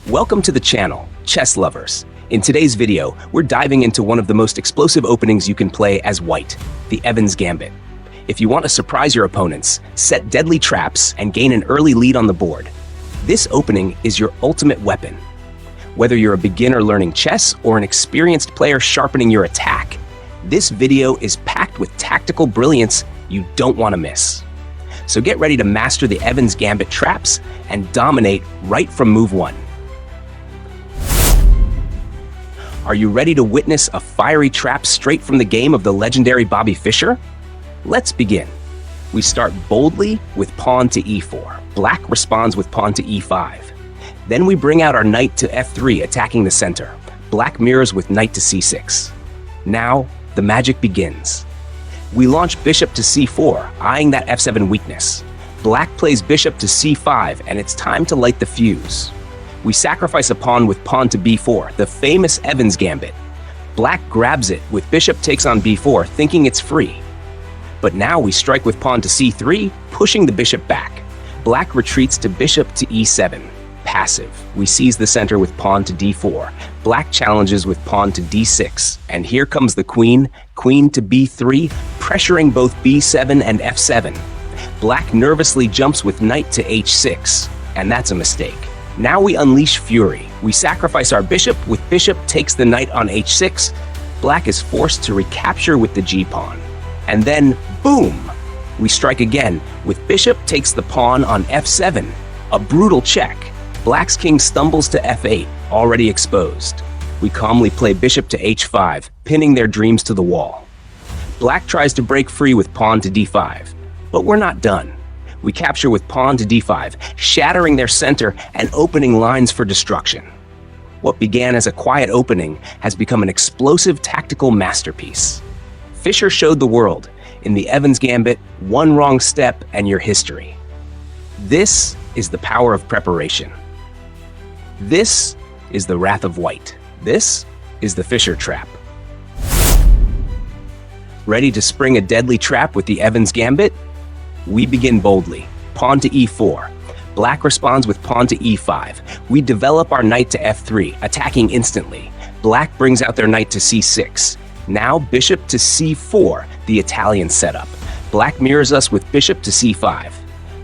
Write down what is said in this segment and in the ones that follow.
Welcome to the channel, chess lovers. In today's video, we're diving into one of the most explosive openings you can play as white, the Evans Gambit. If you want to surprise your opponents, set deadly traps, and gain an early lead on the board, this opening is your ultimate weapon. Whether you're a beginner learning chess or an experienced player sharpening your attack, this video is packed with tactical brilliance you don't want to miss. So get ready to master the Evans Gambit traps and dominate right from move one. Are you ready to witness a fiery trap straight from the game of the legendary Bobby Fischer? Let's begin. We start boldly with pawn to e4. Black responds with pawn to e5. Then we bring out our knight to f3, attacking the center. Black mirrors with knight to c6. Now, the magic begins. We launch bishop to c4, eyeing that f7 weakness. Black plays bishop to c5, and it's time to light the fuse. We sacrifice a pawn with pawn to b4, the famous Evans Gambit. Black grabs it with bishop takes on b4, thinking it's free. But now we strike with pawn to c3, pushing the bishop back. Black retreats to bishop to e7. Passive. We seize the center with pawn to d4. Black challenges with pawn to d6. And here comes the queen, queen to b3, pressuring both b7 and f7. Black nervously jumps with knight to h6, and that's a mistake. Now we unleash fury. We sacrifice our bishop with bishop takes the knight on h6. Black is forced to recapture with the g-pawn. And then, boom! We strike again with bishop takes the pawn on f7. A brutal check. Black's king stumbles to f8, already exposed. We calmly play bishop to h5, pinning their dreams to the wall. Black tries to break free with pawn to d5, but we're not done. We capture with pawn to d5, shattering their center and opening lines for destruction. What began as a quiet opening has become an explosive tactical masterpiece. Fischer showed the world, in the Evans Gambit, one wrong step and you're history. This is the power of preparation. This is the wrath of white. This is the Fischer trap. Ready to spring a deadly trap with the Evans Gambit? We begin boldly. Pawn to e4. Black responds with pawn to e5. We develop our knight to f3, attacking instantly. Black brings out their knight to c6. Now bishop to c4, the Italian setup. Black mirrors us with bishop to c5.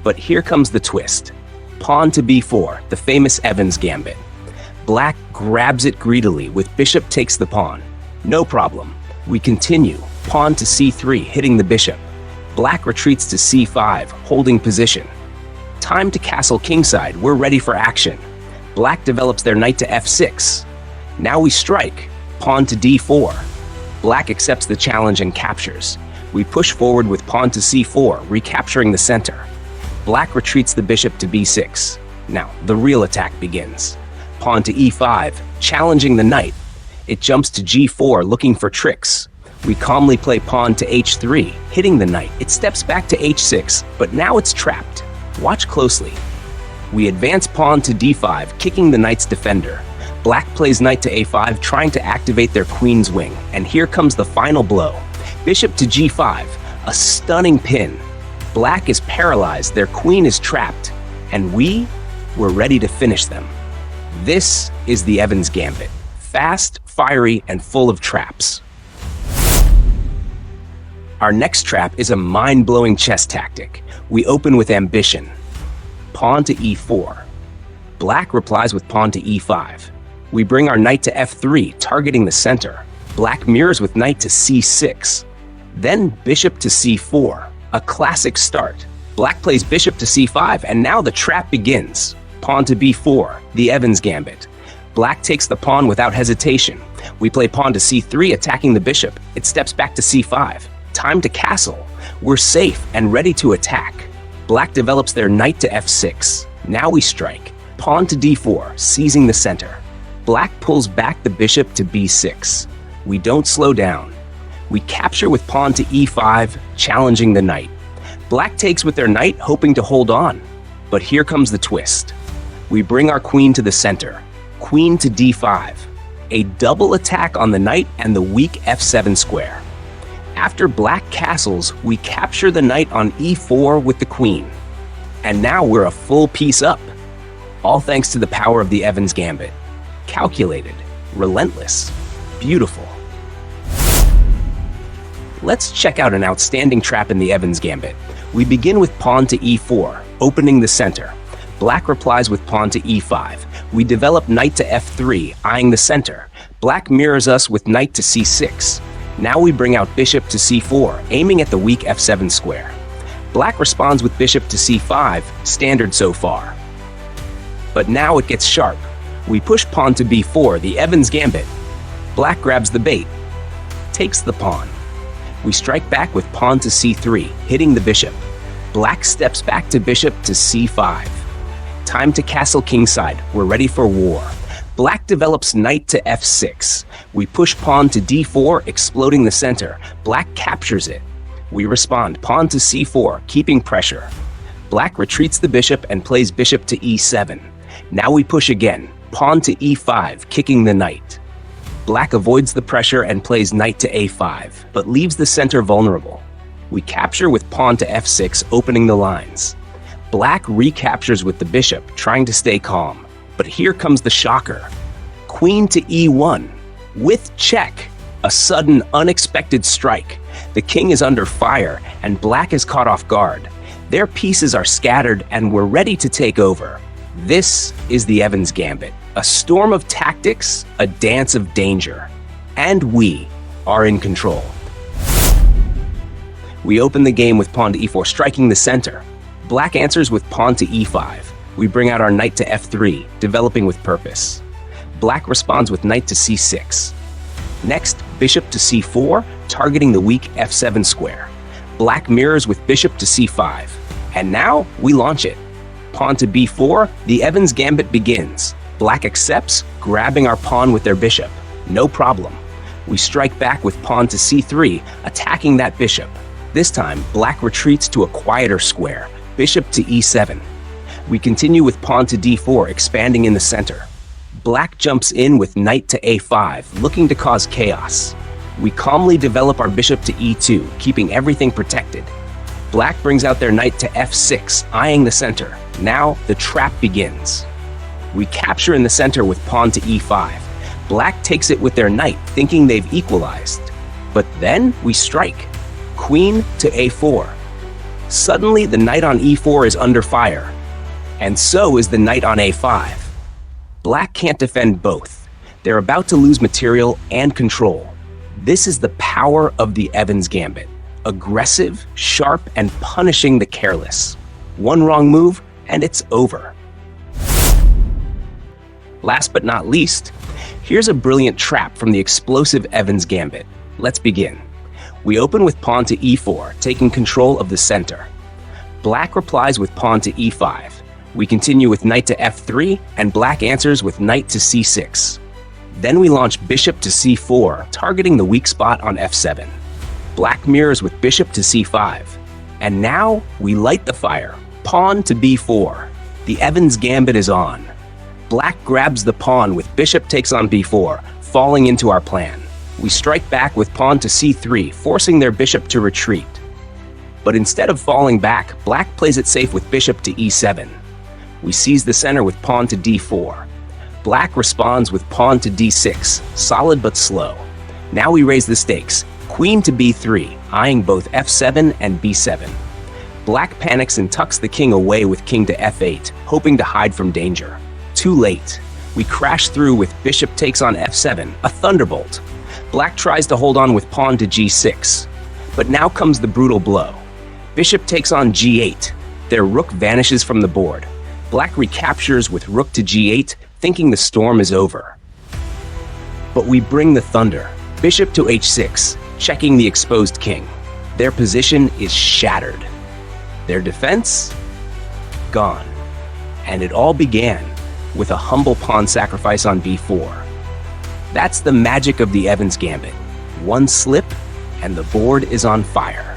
But here comes the twist. Pawn to b4, the famous Evans Gambit. Black grabs it greedily with bishop takes the pawn. No problem. We continue. Pawn to c3, hitting the bishop. Black retreats to c5, holding position. Time to castle kingside. We're ready for action. Black develops their knight to f6. Now we strike. Pawn to d4. Black accepts the challenge and captures. We push forward with pawn to c4, recapturing the center. Black retreats the bishop to b6. Now, the real attack begins. Pawn to e5, challenging the knight. It jumps to g4, looking for tricks. We calmly play pawn to h3, hitting the knight. It steps back to h6, but now it's trapped. Watch closely. We advance pawn to d5, kicking the knight's defender. Black plays knight to a5, trying to activate their queen's wing. And here comes the final blow. Bishop to g5, a stunning pin. Black is paralyzed, their queen is trapped, and we're ready to finish them. This is the Evans Gambit. Fast, fiery, and full of traps. Our next trap is a mind-blowing chess tactic. We open with ambition. Pawn to e4. Black replies with pawn to e5. We bring our knight to f3, targeting the center. Black mirrors with knight to c6. Then bishop to c4, a classic start. Black plays bishop to c5, and now the trap begins. Pawn to b4, the Evans Gambit. Black takes the pawn without hesitation. We play pawn to c3, attacking the bishop. It steps back to c5. Time to castle. We're safe and ready to attack. Black develops their knight to f6. Now we strike. Pawn to d4, seizing the center. Black pulls back the bishop to b6. We don't slow down. We capture with pawn to e5, challenging the knight. Black takes with their knight, hoping to hold on. But here comes the twist. We bring our queen to the center. Queen to d5. A double attack on the knight and the weak f7 square. After black castles, we capture the knight on e4 with the queen. And now we're a full piece up. All thanks to the power of the Evans Gambit. Calculated, relentless, beautiful. Let's check out an outstanding trap in the Evans Gambit. We begin with pawn to e4, opening the center. Black replies with pawn to e5. We develop knight to f3, eyeing the center. Black mirrors us with knight to c6. Now we bring out bishop to c4, aiming at the weak f7 square. Black responds with bishop to c5, standard so far. But now it gets sharp. We push pawn to b4, the Evans Gambit. Black grabs the bait, takes the pawn. We strike back with pawn to c3, hitting the bishop. Black steps back to bishop to c5. Time to castle kingside. We're ready for war. Black develops knight to f6. We push pawn to d4, exploding the center. Black captures it. We respond, pawn to c4, keeping pressure. Black retreats the bishop and plays bishop to e7. Now we push again, pawn to e5, kicking the knight. Black avoids the pressure and plays knight to a5, but leaves the center vulnerable. We capture with pawn to f6, opening the lines. Black recaptures with the bishop, trying to stay calm. But here comes the shocker. Queen to e1, with check. A sudden, unexpected strike. The king is under fire, and black is caught off guard. Their pieces are scattered, and we're ready to take over. This is the Evans Gambit. A storm of tactics, a dance of danger. And we are in control. We open the game with pawn to e4, striking the center. Black answers with pawn to e5. We bring out our knight to f3, developing with purpose. Black responds with knight to c6. Next, bishop to c4, targeting the weak f7 square. Black mirrors with bishop to c5. And now, we launch it. Pawn to b4, the Evans Gambit begins. Black accepts, grabbing our pawn with their bishop. No problem. We strike back with pawn to c3, attacking that bishop. This time, black retreats to a quieter square, bishop to e7. We continue with pawn to d4, expanding in the center. Black jumps in with knight to a5, looking to cause chaos. We calmly develop our bishop to e2, keeping everything protected. Black brings out their knight to f6, eyeing the center. Now, the trap begins. We capture in the center with pawn to e5. Black takes it with their knight, thinking they've equalized. But then we strike. Queen to a4. Suddenly, the knight on e4 is under fire. And so is the knight on a5. Black can't defend both. They're about to lose material and control. This is the power of the Evans Gambit. Aggressive, sharp, and punishing the careless. One wrong move, and it's over. Last but not least, here's a brilliant trap from the explosive Evans Gambit. Let's begin. We open with pawn to e4, taking control of the center. Black replies with pawn to e5. We continue with knight to f3, and black answers with knight to c6. Then we launch bishop to c4, targeting the weak spot on f7. Black mirrors with bishop to c5. And now we light the fire. Pawn to b4. The Evans Gambit is on. Black grabs the pawn with bishop takes on b4, falling into our plan. We strike back with pawn to c3, forcing their bishop to retreat. But instead of falling back, black plays it safe with bishop to e7. We seize the center with pawn to d4. Black responds with pawn to d6, solid but slow. Now we raise the stakes. Queen to b3, eyeing both f7 and b7. Black panics and tucks the king away with king to f8, hoping to hide from danger. Too late. We crash through with bishop takes on f7, a thunderbolt. Black tries to hold on with pawn to g6. But now comes the brutal blow. Bishop takes on g8. Their rook vanishes from the board. Black recaptures with rook to g8, thinking the storm is over. But we bring the thunder. Bishop to h6, checking the exposed king. Their position is shattered. Their defense? Gone. And it all began with a humble pawn sacrifice on b4. That's the magic of the Evans Gambit. One slip, and the board is on fire.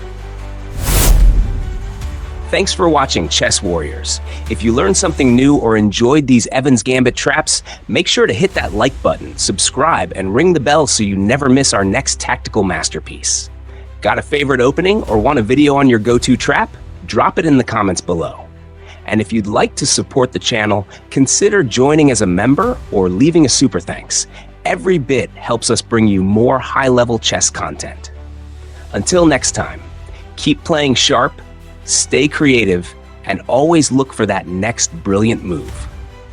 Thanks for watching, Chess Warriors. If you learned something new or enjoyed these Evans Gambit traps, make sure to hit that like button, subscribe, and ring the bell so you never miss our next tactical masterpiece. Got a favorite opening or want a video on your go-to trap? Drop it in the comments below. And if you'd like to support the channel, consider joining as a member or leaving a super thanks. Every bit helps us bring you more high-level chess content. Until next time, keep playing sharp, stay creative, and always look for that next brilliant move.